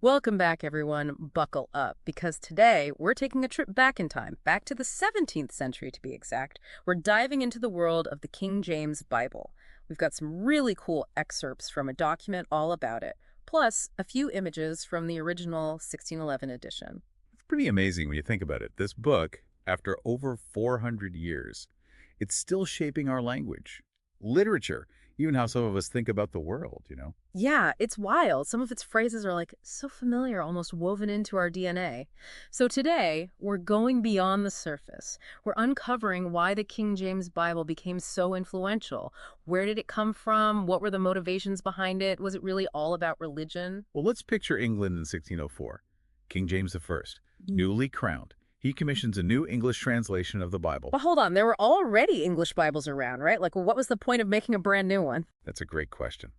Welcome back, everyone. Buckle up, because today we're taking a trip back in time, back to the 17th century to be exact. We're diving into the world of the King James Bible. We've got some really cool excerpts from a document all about it, plus a few images from the original 1611 edition. It's pretty amazing when you think about it. This book, after over 400 years, it's still shaping our language, literature, even how some of us think about the world. Yeah, it's wild. Some of its phrases are like so familiar, almost woven into our DNA. So today, we're going beyond the surface. We're uncovering why the King James Bible became so influential. Where did it come from? What were the motivations behind it? Was it really all about religion? Well, let's picture England in 1604. King James I, newly crowned. He commissions a new English translation of the Bible. But hold on, there were already English Bibles around, right? Like, what was the point of making a brand new one? That's a great question.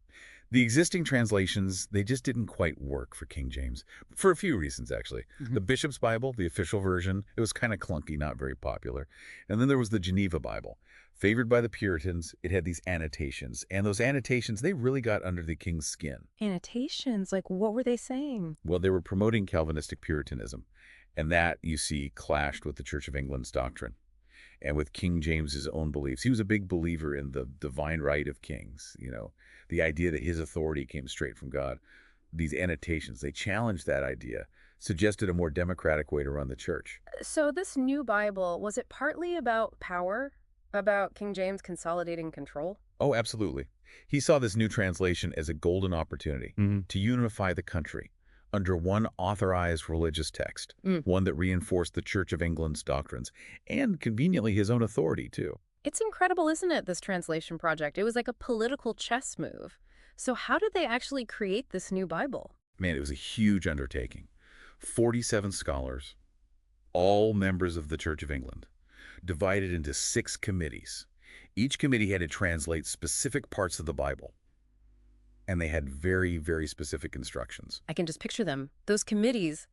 The existing translations, they just didn't quite work for King James, for a few reasons, actually. The Bishop's Bible, the official version, it was kind of clunky, not very popular. And then there was the Geneva Bible. Favored by the Puritans, it had these annotations. And those annotations, they really got under the king's skin. Annotations, like what were they saying? Well, they were promoting Calvinistic Puritanism. And that, you see, clashed with the Church of England's doctrine and with King James's own beliefs. He was a big believer in the divine right of kings, the idea that his authority came straight from God. These annotations, they challenged that idea, suggested a more democratic way to run the church. So this new Bible, was it partly about power? About King James consolidating control? Oh, absolutely. He saw this new translation as a golden opportunity to unify the country under one authorized religious text, Mm. one that reinforced the Church of England's doctrines, and conveniently his own authority, too. It's incredible, isn't it, this translation project? It was like a political chess move. So how did they actually create this new Bible? Man, it was a huge undertaking. 47 scholars, all members of the Church of England, divided into 6 committees. Each committee had to translate specific parts of the Bible, and they had very, very specific instructions. I can just picture them. Those committees,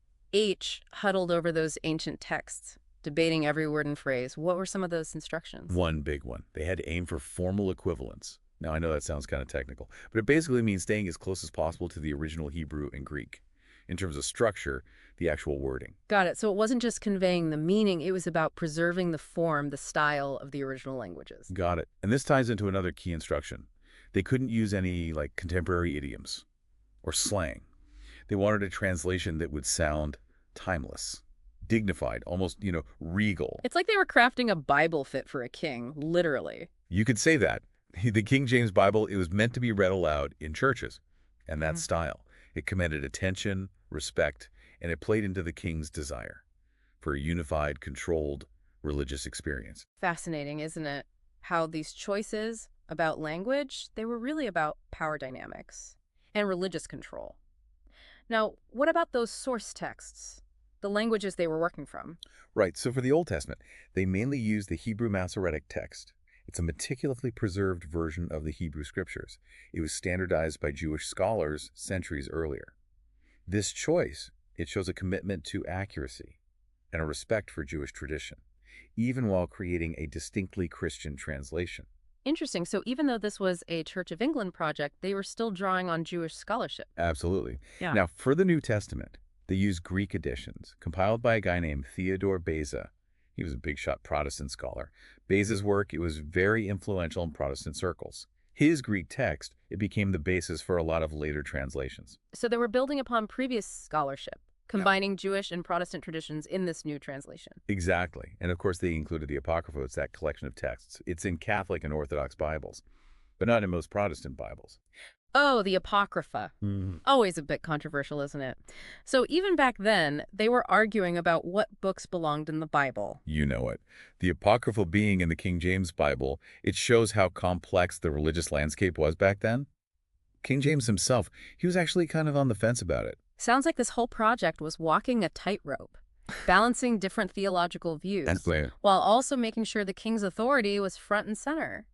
huddled over those ancient texts, debating every word and phrase. What were some of those instructions? One big one. They had to aim for formal equivalence. Now, I know that sounds kind of technical, but it basically means staying as close as possible to the original Hebrew and Greek. In terms of structure, the actual wording. Got it. So it wasn't just conveying the meaning, it was about preserving the form, the style of the original languages. Got it. And this ties into another key instruction. They couldn't use any, contemporary idioms or slang. They wanted a translation that would sound timeless, dignified, almost, regal. It's like they were crafting a Bible fit for a king, literally. You could say that. The King James Bible, it was meant to be read aloud in churches, and that style. It commanded attention, respect, and it played into the king's desire for a unified, controlled religious experience. Fascinating, isn't it? How these choices about language, they were really about power dynamics and religious control. Now, what about those source texts, the languages they were working from? Right, so for the Old Testament, they mainly used the Hebrew Masoretic text. It's a meticulously preserved version of the Hebrew Scriptures. It was standardized by Jewish scholars centuries earlier. This choice, it shows a commitment to accuracy and a respect for Jewish tradition, even while creating a distinctly Christian translation. Interesting. So even though this was a Church of England project, they were still drawing on Jewish scholarship. Absolutely. Yeah. Now, for the New Testament, they used Greek editions, compiled by a guy named Theodore Beza. He was a big-shot Protestant scholar. Beza's work, it was very influential in Protestant circles. His Greek text, it became the basis for a lot of later translations. So they were building upon previous scholarship, combining Jewish and Protestant traditions in this new translation. Exactly. And of course, they included the Apocrypha. It's that collection of texts. It's in Catholic and Orthodox Bibles, but not in most Protestant Bibles. Oh, the Apocrypha. Always a bit controversial, isn't it? So even back then, they were arguing about what books belonged in the Bible. You know it. The Apocryphal being in the King James Bible, it shows how complex the religious landscape was back then. King James himself, he was actually kind of on the fence about it. Sounds like this whole project was walking a tightrope, balancing different theological views, while also making sure the king's authority was front and center.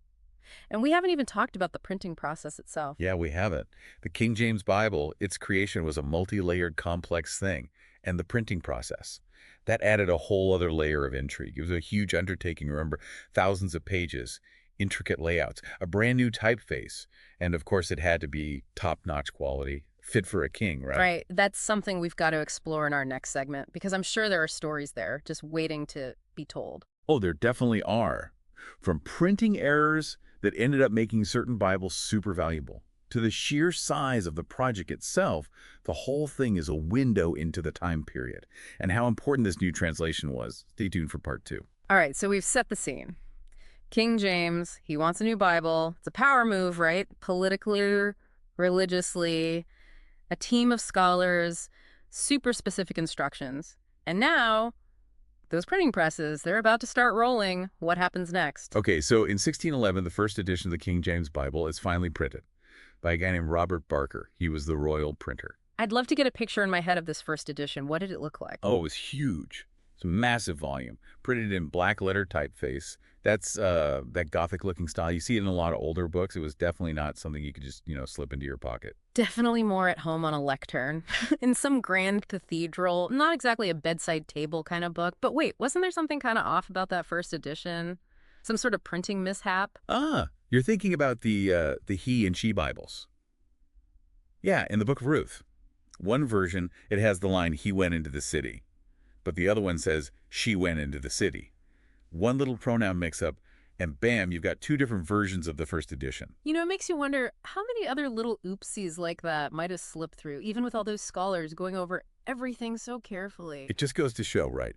And we haven't even talked about the printing process itself. Yeah, we haven't. The King James Bible, its creation was a multi-layered complex thing, and the printing process. That added a whole other layer of intrigue. It was a huge undertaking, remember, thousands of pages, intricate layouts, a brand new typeface, and of course it had to be top-notch quality. fit for a king, right? Right. That's something we've got to explore in our next segment because I'm sure there are stories there just waiting to be told. Oh, there definitely are. From printing errors that ended up making certain Bibles super valuable, to the sheer size of the project itself, the whole thing is a window into the time period and how important this new translation was. Stay tuned for part 2. All right, so we've set the scene. King James, he wants a new Bible. It's a power move, right? Politically, religiously, a team of scholars, super specific instructions. And now, those printing presses, they're about to start rolling. What happens next? Okay, so in 1611, the first edition of the King James Bible is finally printed by a guy named Robert Barker. He was the royal printer. I'd love to get a picture in my head of this first edition. What did it look like? Oh, it was huge. It's a massive volume, printed in black letter typeface. That's that Gothic-looking style. You see it in a lot of older books. It was definitely not something you could just, slip into your pocket. Definitely more at home on a lectern. In some grand cathedral, not exactly a bedside table kind of book. But wait, wasn't there something kind of off about that first edition? Some sort of printing mishap? Ah, you're thinking about the he and she Bibles. Yeah, in the book of Ruth. One version, it has the line, he went into the city. But the other one says, she went into the city. One little pronoun mix-up, and bam, you've got two different versions of the first edition. You know, it makes you wonder how many other little oopsies like that might have slipped through, even with all those scholars going over everything so carefully. It just goes to show, right?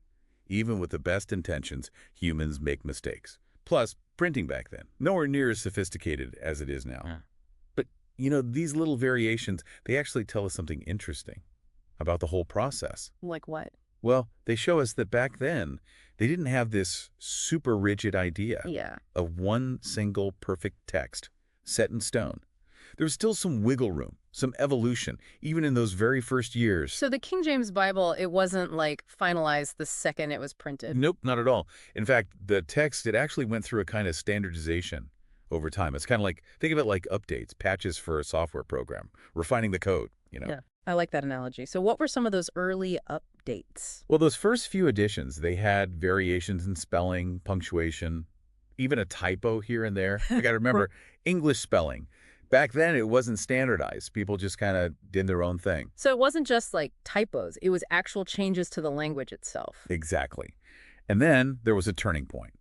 Even with the best intentions, humans make mistakes. Plus, printing back then, nowhere near as sophisticated as it is now. Yeah. But, these little variations, they actually tell us something interesting about the whole process. Like what? Well, they show us that back then, they didn't have this super rigid idea Yeah. of one single perfect text set in stone. There was still some wiggle room, some evolution, even in those very first years. So the King James Bible, it wasn't like finalized the second it was printed. Nope, not at all. In fact, the text, it actually went through a kind of standardization over time. It's kind of like, think of it like updates, patches for a software program, refining the code, Yeah, I like that analogy. So what were some of those early updates? Well, those first few editions, they had variations in spelling, punctuation, even a typo here and there. I got to remember, English spelling. Back then, it wasn't standardized. People just kind of did their own thing. So it wasn't just like typos. It was actual changes to the language itself. Exactly. And then there was a turning point.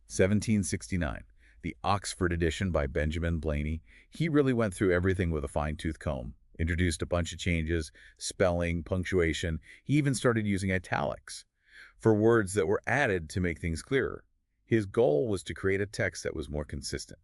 1769, the Oxford edition by Benjamin Blaney. He really went through everything with a fine-tooth comb. Introduced a bunch of changes, spelling, punctuation. He even started using italics for words that were added to make things clearer. His goal was to create a text that was more consistent,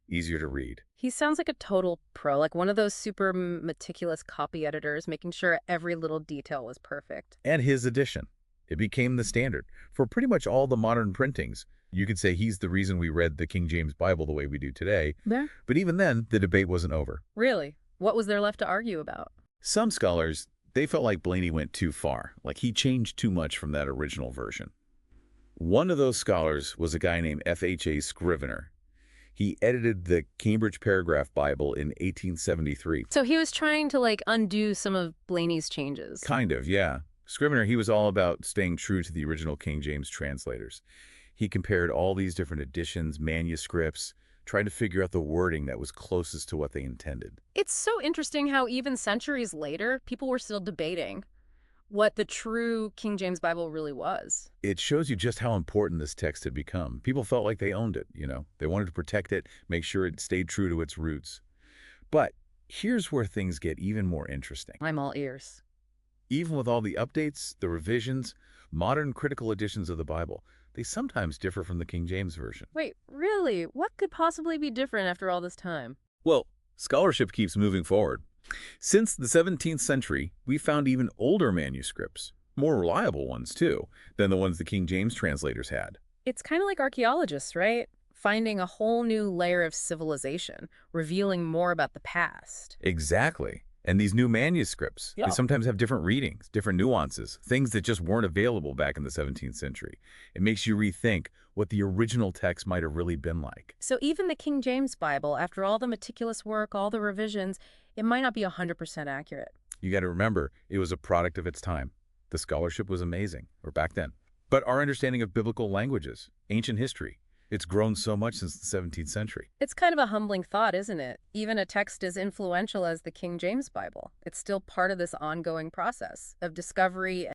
easier to read. He sounds like a total pro, like one of those super meticulous copy editors, making sure every little detail was perfect. And his edition, it became the standard for pretty much all the modern printings. You could say he's the reason we read the King James Bible the way we do today. Yeah. But even then, the debate wasn't over. Really? What was there left to argue about? Some scholars, they felt like Blaney went too far, like he changed too much from that original version. One of those scholars was a guy named F.H.A. Scrivener. He edited the Cambridge Paragraph Bible in 1873. So he was trying to like undo some of Blaney's changes. Kind of, yeah. Scrivener, he was all about staying true to the original King James translators. He compared all these different editions, manuscripts, trying to figure out the wording that was closest to what they intended. It's so interesting how even centuries later, people were still debating what the true King James Bible really was. It shows you just how important this text had become. People felt like they owned it, They wanted to protect it, make sure it stayed true to its roots. But here's where things get even more interesting. I'm all ears. Even with all the updates, the revisions, modern critical editions of the Bible, they sometimes differ from the King James Version. Wait, really? What could possibly be different after all this time? Well, scholarship keeps moving forward. Since the 17th century, we found even older manuscripts, more reliable ones too, than the ones the King James translators had. It's kind of like archaeologists, right? Finding a whole new layer of civilization, revealing more about the past. Exactly. And these new manuscripts, they sometimes have different readings, different nuances, things that just weren't available back in the 17th century. It makes you rethink what the original text might have really been like. So even the King James Bible, after all the meticulous work, all the revisions, it might not be 100% accurate. You got to remember, it was a product of its time. The scholarship was amazing, or back then. But our understanding of biblical languages, ancient history, It's grown so much since the 17th century. It's kind of a humbling thought, isn't it? Even a text as influential as the King James Bible, it's still part of this ongoing process of discovery